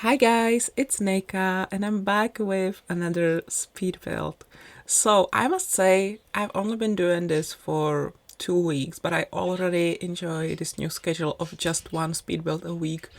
Hi guys, it's Neka and I'm back with another speed build. So I must say I've only been doing this for 2 weeks, but I already enjoy this new schedule of just one speed build a week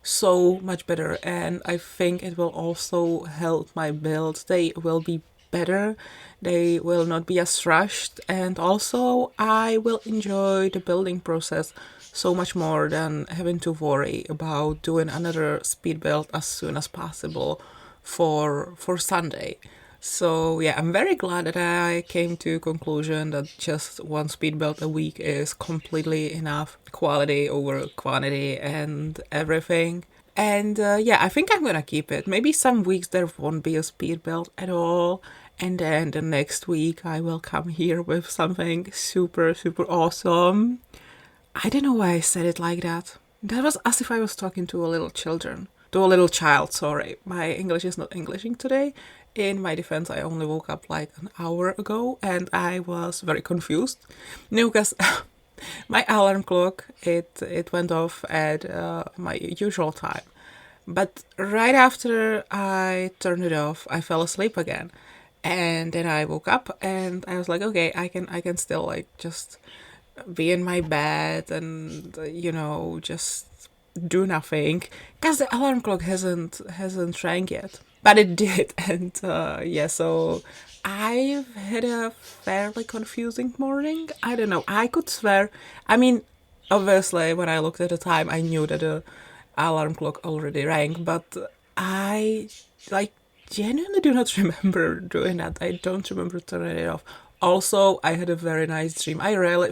so much better, and I think it will also help my builds. They will be better, they will not be as rushed, and also I will enjoy the building process so much more than having to worry about doing another speed build as soon as possible for Sunday. So yeah, I'm very glad that I came to a conclusion that just one speed build a week is completely enough, quality over quantity and everything. And yeah, I think I'm gonna keep it. Maybe some weeks there won't be a speed build at all, and then the next week I will come here with something super, super awesome. I don't know why I said it like that. That was as if I was talking to a little children. To a little child, sorry. My English is not Englishing today. In my defense, I only woke up like an hour ago and I was very confused. No, because my alarm clock, it went off at my usual time. But right after I turned it off, I fell asleep again. And then I woke up and I was like, okay, I can still like just be in my bed and just do nothing because the alarm clock hasn't rang yet, but it did. And yeah, so I've had a fairly confusing morning. I don't know, I could swear, I mean, obviously when I looked at the time I knew that the alarm clock already rang, but I like genuinely do not remember doing that. I don't remember turning it off. Also, I had a very nice dream.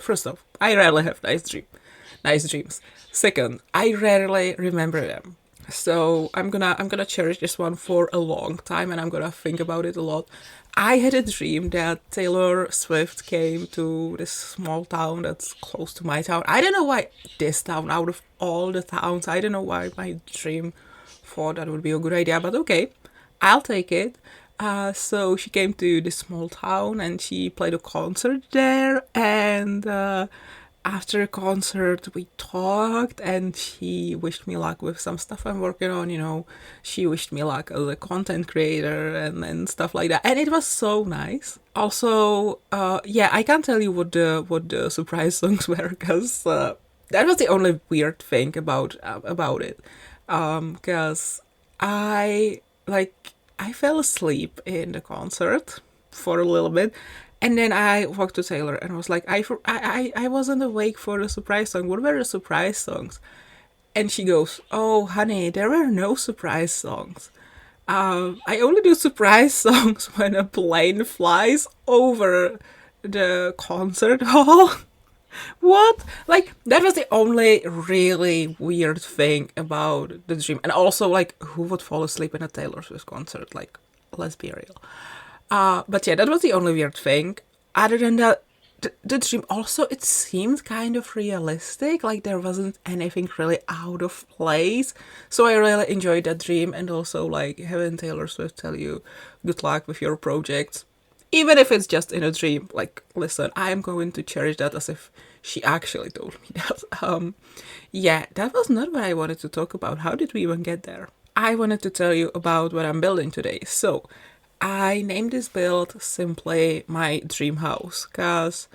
First off, I rarely have nice dreams. Second, I rarely remember them. So I'm gonna cherish this one for a long time, and I'm gonna think about it a lot. I had a dream that Taylor Swift came to this small town that's close to my town. I don't know why this town, out of all the towns, I don't know why my dream thought that would be a good idea, but okay, I'll take it. So she came to this small town and she played a concert there, and after a concert we talked and she wished me luck with some stuff I'm working on. She wished me luck as a content creator and stuff like that, and it was so nice. Also, yeah, I can't tell you what the surprise songs were, because that was the only weird thing about it, because I like I fell asleep in the concert for a little bit, and then I walked to Taylor and was like, I wasn't awake for the surprise song. What were the surprise songs? And she goes, oh, honey, there were no surprise songs. I only do surprise songs when a plane flies over the concert hall. What? Like, that was the only really weird thing about the dream. And also, like, who would fall asleep in a Taylor Swift concert? Like, let's be real. But yeah, that was the only weird thing. Other than that, the dream also, it seemed kind of realistic. Like, there wasn't anything really out of place. So I really enjoyed that dream. And also, like, having Taylor Swift tell you good luck with your projects, even if it's just in a dream. Like, listen, I am going to cherish that as if she actually told me that. Yeah, that was not what I wanted to talk about. How did we even get there? I wanted to tell you about what I'm building today. So I named this build simply my dream house, because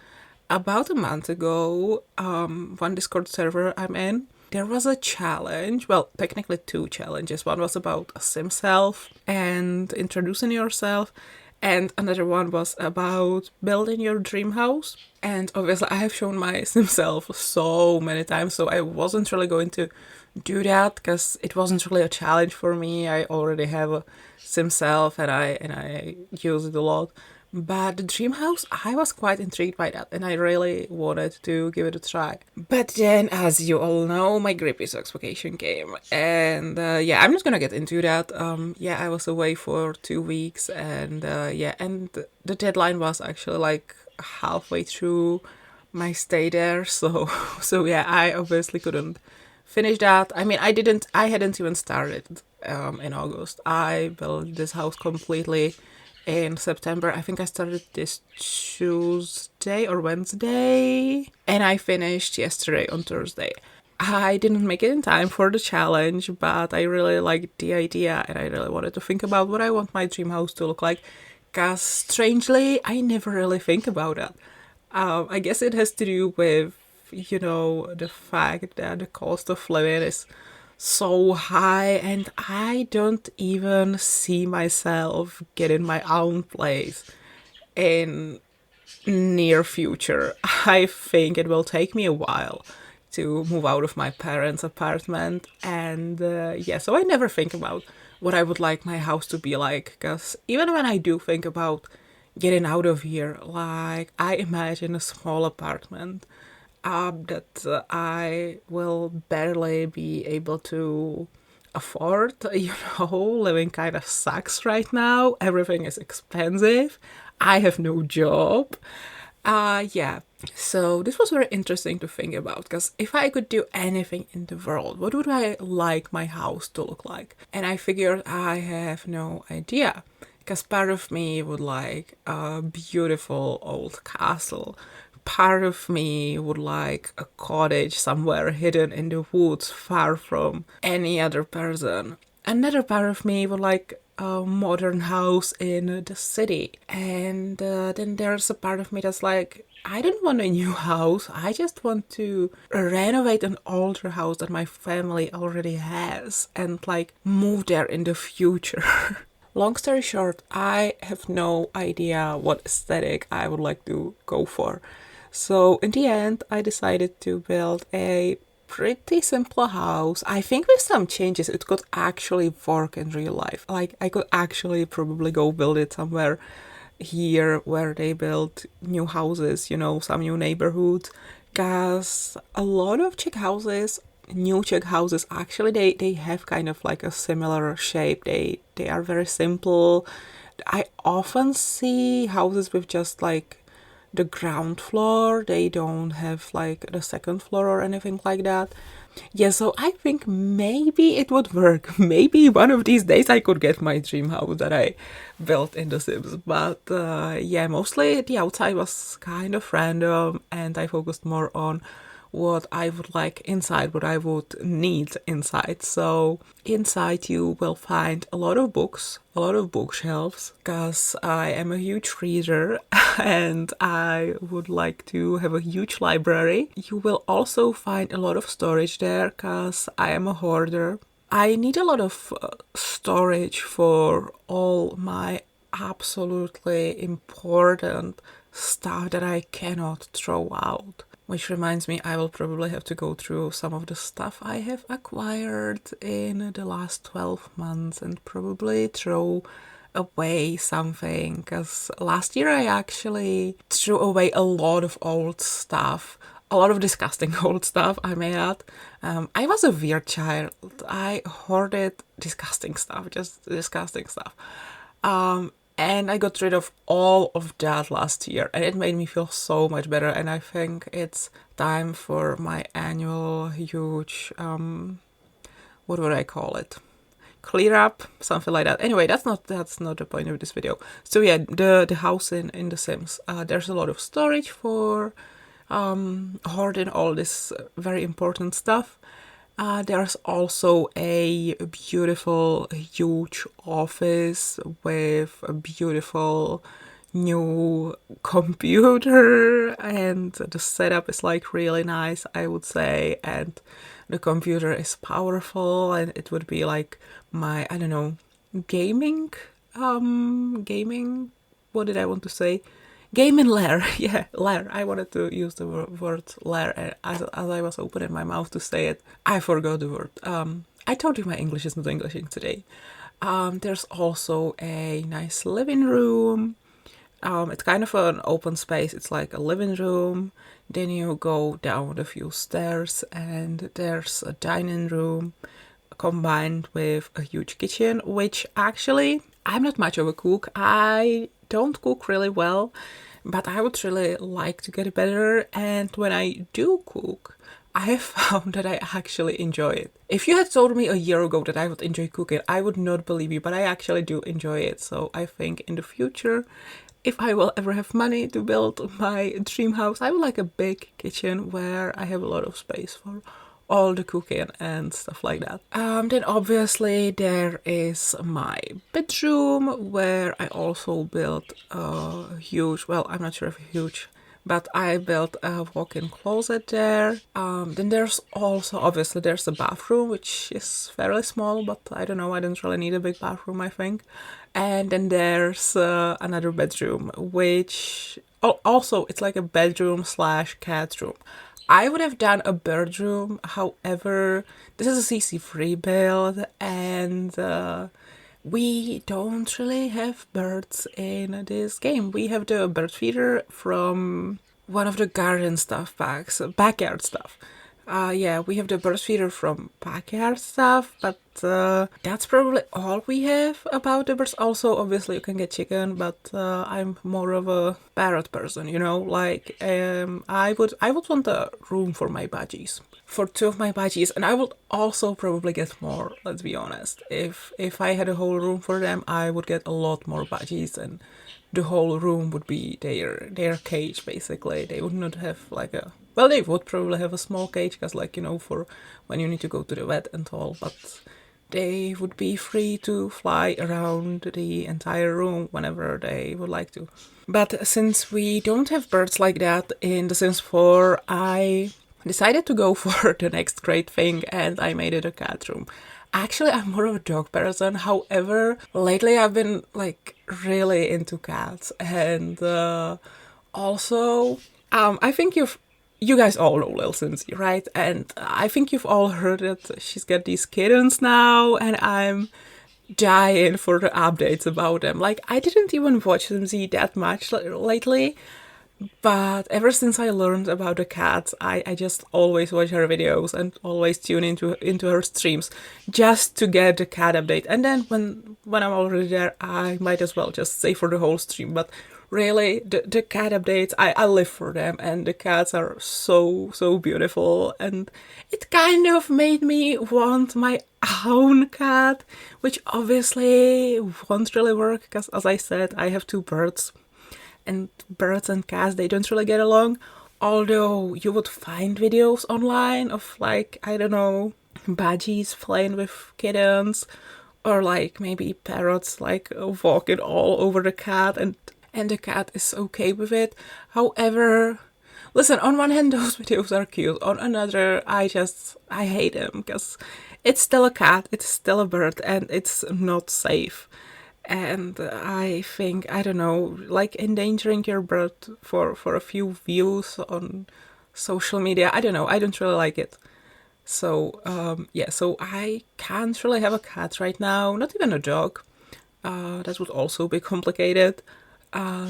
about a month ago, one Discord server I'm in, there was a challenge. Well, technically two challenges. One was about a sim self and introducing yourself, and another one was about building your dream house. And obviously, I have shown my sim self so many times, so I wasn't really going to do that because it wasn't really a challenge for me. I already have a sim self and I use it a lot. But the dream house, I was quite intrigued by that, and I really wanted to give it a try. But then, as you all know, my grippy socks vacation came, and yeah, I'm not gonna get into that. Yeah, I was away for 2 weeks, and yeah, and the deadline was actually like halfway through my stay there, so so yeah, I obviously couldn't finish that. I mean, I hadn't even started in August. I built this house completely in September. I think I started this Tuesday or Wednesday, and I finished yesterday on Thursday. I didn't make it in time for the challenge, but I really liked the idea and I really wanted to think about what I want my dream house to look like. Because strangely, I never really think about it. I guess it has to do with, the fact that the cost of living is so high and I don't even see myself getting my own place in near future. I think it will take me a while to move out of my parents' apartment, and yeah, so I never think about what I would like my house to be like, because even when I do think about getting out of here, like I imagine a small apartment that I will barely be able to afford. Living kind of sucks right now. Everything is expensive. I have no job. Yeah. So this was very interesting to think about, because if I could do anything in the world, what would I like my house to look like? And I figured I have no idea, because part of me would like a beautiful old castle. Part of me would like a cottage somewhere hidden in the woods, far from any other person. Another part of me would like a modern house in the city. And then there's a part of me that's like, I don't want a new house. I just want to renovate an older house that my family already has and like move there in the future. Long story short, I have no idea what aesthetic I would like to go for. So in the end, I decided to build a pretty simple house. I think with some changes, it could actually work in real life. Like I could actually probably go build it somewhere here where they build new houses, some new neighborhoods. Because a lot of new Czech houses, actually they have kind of like a similar shape. They are very simple. I often see houses with just like the ground floor. They don't have like the second floor or anything like that. Yeah, so I think maybe it would work. Maybe one of these days I could get my dream house that I built in The Sims. But yeah, mostly the outside was kind of random and I focused more on what I would like inside, what I would need inside. So inside you will find a lot of books, a lot of bookshelves, because I am a huge reader and I would like to have a huge library. You will also find a lot of storage there, because I am a hoarder. I need a lot of storage for all my absolutely important stuff that I cannot throw out. Which reminds me, I will probably have to go through some of the stuff I have acquired in the last 12 months and probably throw away something. Because last year I actually threw away a lot of old stuff. A lot of disgusting old stuff, I may add. I was a weird child. I hoarded disgusting stuff, just disgusting stuff. And I got rid of all of that last year and it made me feel so much better. And I think it's time for my annual huge, what would I call it? Clear up, something like that. Anyway, that's not the point of this video. So yeah, the house in The Sims. There's a lot of storage for hoarding all this very important stuff. There's also a beautiful, huge office with a beautiful new computer, and the setup is like really nice, I would say, and the computer is powerful, and it would be like my, I don't know, gaming, what did I want to say? Gaming lair, yeah, lair. I wanted to use the word lair, and as I was opening my mouth to say it, I forgot the word. I told you my English is not Englishing today. There's also a nice living room. It's kind of an open space. It's like a living room. Then you go down a few stairs, and there's a dining room combined with a huge kitchen, which actually, I'm not much of a cook. I don't cook really well, but I would really like to get better. And when I do cook, I have found that I actually enjoy it. If you had told me a year ago that I would enjoy cooking, I would not believe you, but I actually do enjoy it. So I think in the future, if I will ever have money to build my dream house, I would like a big kitchen where I have a lot of space for all the cooking and stuff like that. Then obviously there is my bedroom, where I also built a huge, well, I'm not sure if huge, but I built a walk-in closet there. Then there's also, obviously, there's a bathroom, which is fairly small, but I don't know, I don't really need a big bathroom, I think. And then there's another bedroom, which also it's like a bedroom slash cat room. I would have done a bird room, however, this is a CC3 build, and we don't really have birds in this game. We have the bird feeder from one of the garden stuff packs, backyard stuff. Yeah, we have the bird feeder from backyard stuff, but that's probably all we have about the birds. Also, obviously, you can get chicken, but I'm more of a parrot person, you know. Like, I would want a room for my budgies, for 2 of my budgies, and I would also probably get more. Let's be honest. If I had a whole room for them, I would get a lot more budgies, and the whole room would be their cage, basically. They would not have like a, well, they would probably have a small cage, because, like, you know, for when you need to go to the vet and all, but they would be free to fly around the entire room whenever they would like to. But since we don't have birds like that in The Sims 4, I decided to go for the next great thing, and I made it a cat room. Actually, I'm more of a dog person. However, lately I've been like really into cats, and also I think you guys all know Lil Simsy, right? And I think you've all heard that she's got these kittens now, and I'm dying for the updates about them. Like, I didn't even watch Simsy that much lately, but ever since I learned about the cats, I just always watch her videos and always tune into her streams just to get the cat update. And then when I'm already there, I might as well just stay for the whole stream. But really, the cat updates, I live for them, and the cats are so beautiful. And it kind of made me want my own cat, which obviously won't really work, because, as I said, I have 2 birds. And birds and cats, they don't really get along. Although you would find videos online of, like, I don't know, budgies playing with kittens, or like maybe parrots like walking all over the cat, and the cat is okay with it. However, listen, on one hand those videos are cute, on another I hate them, because it's still a cat, it's still a bird, and it's not safe. And I think, I don't know, like endangering your bird for a few views on social media, I don't know, I don't really like it. So, yeah, so I can't really have a cat right now, not even a dog. That would also be complicated.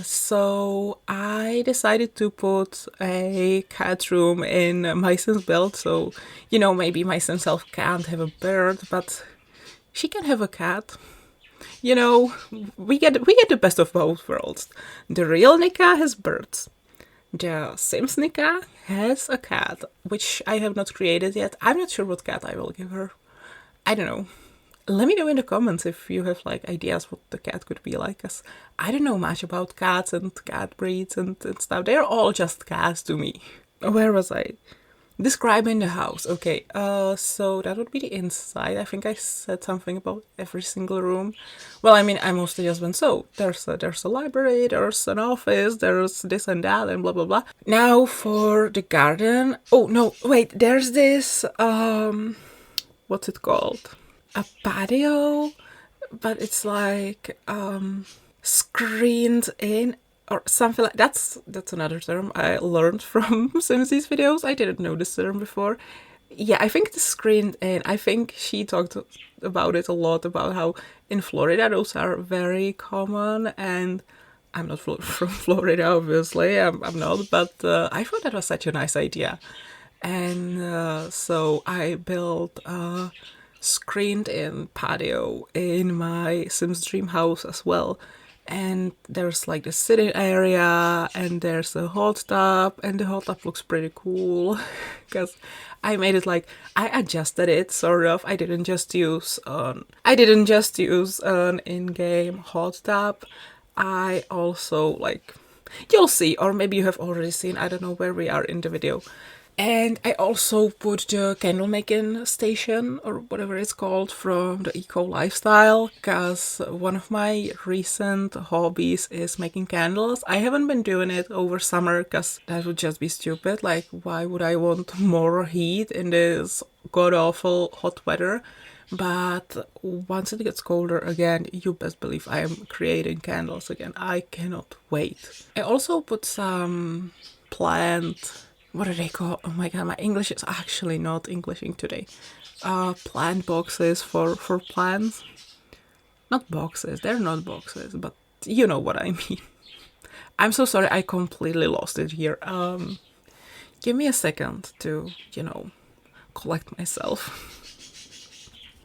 So I decided to put a cat room in my Sims build. So, you know, maybe my Sim self can't have a bird, but she can have a cat. You know, we get the best of both worlds. The real Nika has birds. The Sims Nika has a cat, which I have not created yet. I'm not sure what cat I will give her. I don't know. Let me know in the comments if you have like ideas what the cat could be like, because I don't know much about cats and cat breeds and stuff. They're all just cats to me. Where was I? Describing the house. Okay, so that would be the inside. I think I said something about every single room. Well, I mean, I mostly just went, so there's a library, there's an office, there's this and that, and blah blah blah. Now for the garden. Oh no, wait, there's this what's it called? A patio, but it's like screened in, or something like that's another term I learned from Simsy's videos. I didn't know this term before. Yeah, I think it's screened in. I think she talked about it a lot, about how in Florida those are very common, and I'm not from Florida, obviously. I'm not, but I thought that was such a nice idea. And so I built a screened in patio in my Sims dream house as well. And there's like the sitting area, and there's a hot tub, and the hot tub looks pretty cool because I made it like, I adjusted it sort of. I didn't just use an in-game hot tub. I also, like, you'll see, or maybe you have already seen, I don't know where we are in the video. And I also put the candle making station, or whatever it's called, from the Eco Lifestyle, because one of my recent hobbies is making candles. I haven't been doing it over summer because that would just be stupid. Like, why would I want more heat in this god-awful hot weather? But once it gets colder again, you best believe I am creating candles again. I cannot wait. I also put some plant, what are they called? Oh my god, my English is actually not Englishing today. Plant boxes for plants. Not boxes, they're not boxes, but you know what I mean. I'm so sorry, I completely lost it here. Give me a second to, collect myself.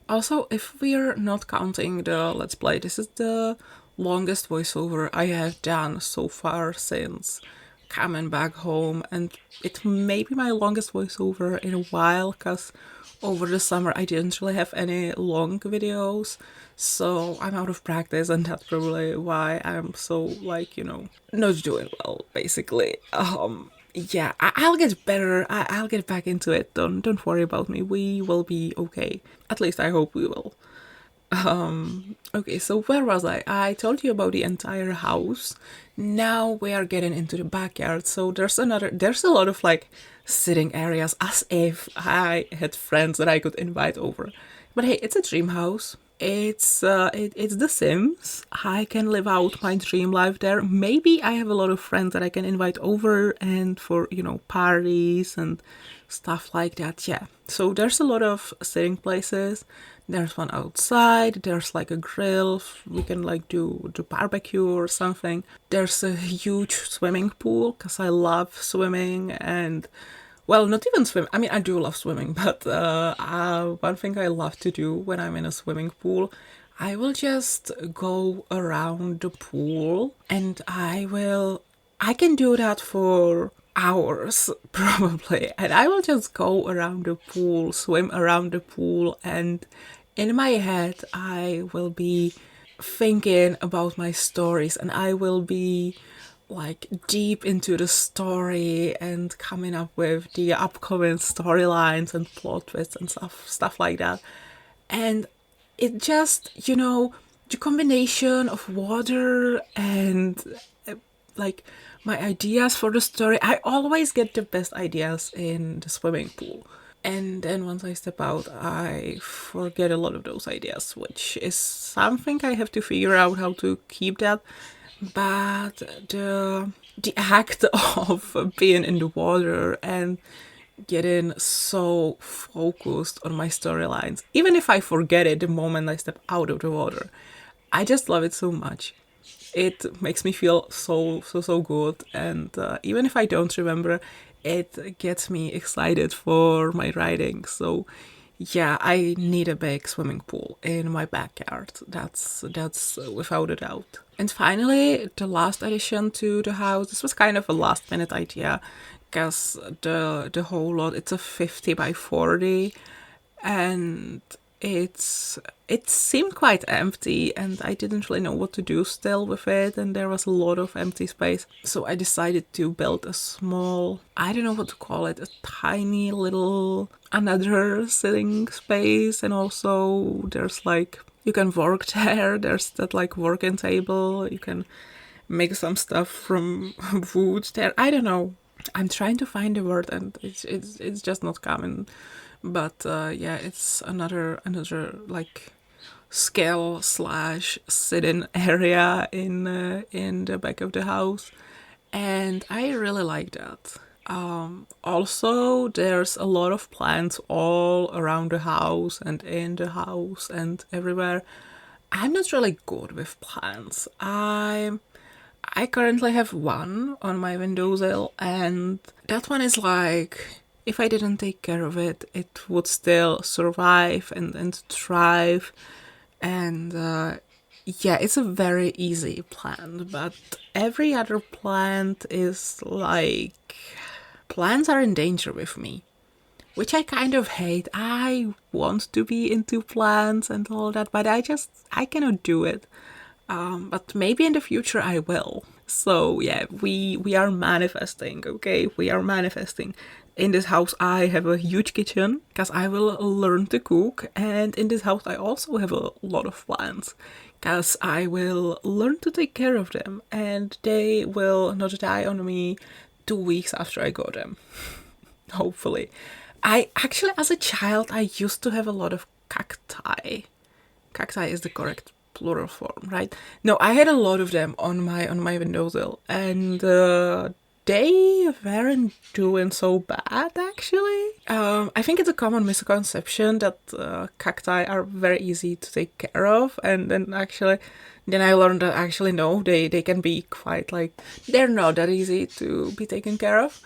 Also, if we're not counting the Let's Play, this is the longest voiceover I have done so far since coming back home, and it may be my longest voiceover in a while, because over the summer I didn't really have any long videos, so I'm out of practice, and that's probably why I'm so, not doing well, basically. Yeah, I'll get better. I'll get back into it. Don't worry about me. We will be okay. At least I hope we will. Okay, so where was I? I told you about the entire house. Now we are getting into the backyard. So there's a lot of sitting areas, as if I had friends that I could invite over. But hey, it's a dream house. It's The Sims. I can live out my dream life there. Maybe I have a lot of friends that I can invite over and for, parties and stuff like that. Yeah. So there's a lot of sitting places. There's one outside. There's a grill. We can do barbecue or something. There's a huge swimming pool because I love swimming, and well, not even swim. I mean, I do love swimming, but one thing I love to do when I'm in a swimming pool, I will just go around the pool, and I can do that for hours, probably. And I will just go around the pool, swim around the pool, and in my head, I will be thinking about my stories, and I will be deep into the story and coming up with the upcoming storylines and plot twists and stuff like that. And it just, the combination of water and my ideas for the story, I always get the best ideas in the swimming pool. And then once I step out, I forget a lot of those ideas, which is something I have to figure out how to keep that. But the act of being in the water and getting so focused on my storylines, even if I forget it the moment I step out of the water, I just love it so much. It makes me feel so good, and even if I don't remember, it gets me excited for my writing. So yeah, I need a big swimming pool in my backyard. That's without a doubt. And finally, the last addition to the house. This was kind of a last minute idea, because the whole lot, it's a 50 by 40, and it seemed quite empty, and I didn't really know what to do still with it, and there was a lot of empty space. So I decided to build a small, I don't know what to call it, a tiny little another sitting space, and also there's you can work there. There's that working table. You can make some stuff from wood there. I don't know. I'm trying to find the word, and it's just not coming. But yeah, it's another scale / sit-in area in the back of the house, and I really like that. Also, there's a lot of plants all around the house and in the house and everywhere. I'm not really good with plants. I currently have one on my windowsill, and that one is if I didn't take care of it, it would still survive and thrive. And yeah, it's a very easy plant, but every other plant is plants are in danger with me, which I kind of hate. I want to be into plants and all that, but I cannot do it. But maybe in the future I will. So yeah, we are manifesting, okay? We are manifesting. In this house I have a huge kitchen because I will learn to cook, and in this house I also have a lot of plants because I will learn to take care of them, and they will not die on me 2 weeks after I got them. Hopefully. I actually, as a child, I used to have a lot of cacti. Cacti is the correct plural form, right? No, I had a lot of them on my windowsill, and they weren't doing so bad, actually. I think it's a common misconception that cacti are very easy to take care of, and then I learned that actually no, they can be quite like, they're not that easy to be taken care of.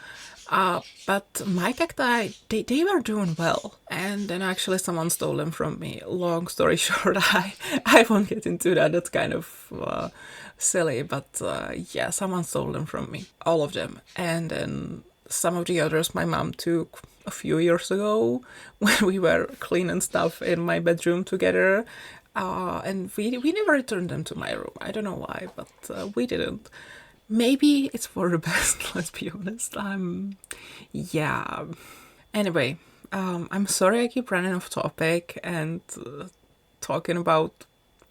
But my cacti, they were doing well, and then actually someone stole them from me. Long story short, I won't get into that. That's kind of silly, but yeah, someone stole them from me, all of them, and then some of the others my mom took a few years ago when we were cleaning stuff in my bedroom together, and we never returned them to my room. I don't know why, but we didn't. Maybe it's for the best, let's be honest. Yeah. Anyway, I'm sorry I keep running off topic and talking about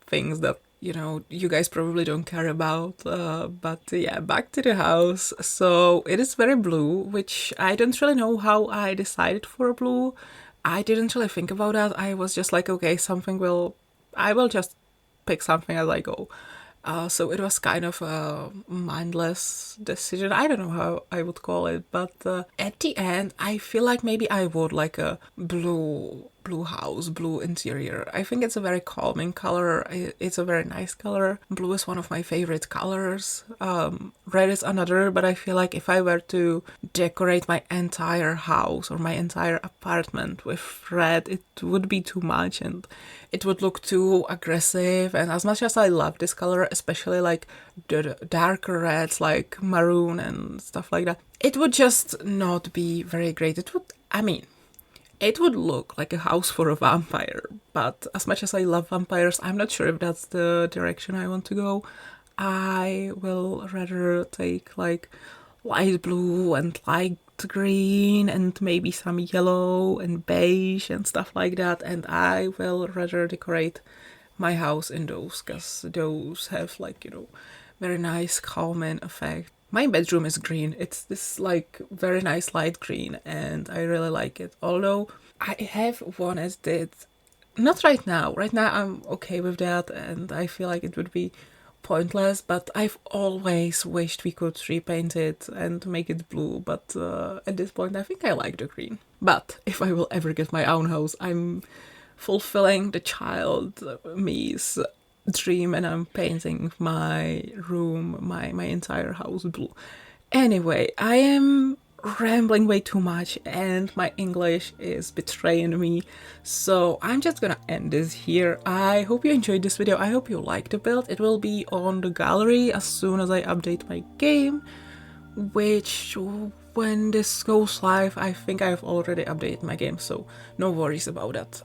things that, you guys probably don't care about. But yeah, back to the house. So it is very blue, which I don't really know how I decided for a blue. I didn't really think about that. I was just like, okay, I will just pick something as I go. So it was kind of a mindless decision. I don't know how I would call it, but at the end, I feel like maybe I would like a blue house, blue interior. I think it's a very calming color. It's a very nice color. Blue is one of my favorite colors. Red is another, but I feel like if I were to decorate my entire house or my entire apartment with red, it would be too much and it would look too aggressive. And as much as I love this color, especially like the darker reds like maroon and stuff like that, it would just not be very great. It would look like a house for a vampire, but as much as I love vampires, I'm not sure if that's the direction I want to go. I will rather take like light blue and light green and maybe some yellow and beige and stuff like that, and I will rather decorate my house in those because those have like, very nice calming effect. My bedroom is green. It's this like very nice light green and I really like it. Although I have wanted it, not right now. Right now I'm okay with that and I feel like it would be pointless, but I've always wished we could repaint it and make it blue, but at this point I think I like the green. But if I will ever get my own house, I'm fulfilling the child me's dream and I'm painting my room, my entire house blue. Anyway, I am rambling way too much and my English is betraying me, so I'm just gonna end this here. I hope you enjoyed this video. I hope you liked the build. It will be on the gallery as soon as I update my game, which when this goes live I think I've already updated my game, so no worries about that.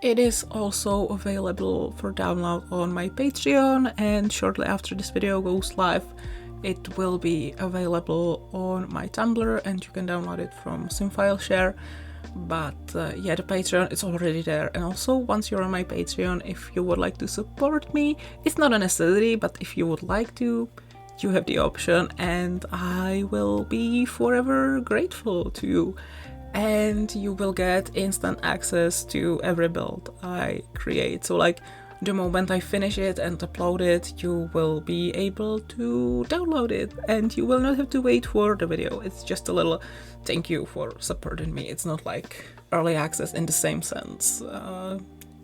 It is also available for download on my Patreon, and shortly after this video goes live it will be available on my Tumblr and you can download it from SimFileShare. But yeah, the Patreon is already there, and also once you're on my Patreon, if you would like to support me, it's not a necessity, but if you would like to, you have the option and I will be forever grateful to you. And you will get instant access to every build I create. So like the moment I finish it and upload it, you will be able to download it and you will not have to wait for the video. It's just a little thank you for supporting me. It's not like early access in the same sense.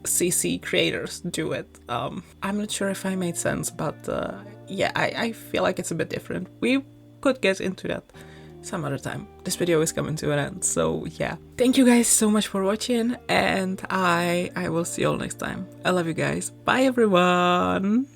CC creators do it. I'm not sure if I made sense, but yeah, I feel like it's a bit different. We could get into that some other time. This video is coming to an end, so yeah. Thank you guys so much for watching and I will see you all next time. I love you guys. Bye everyone!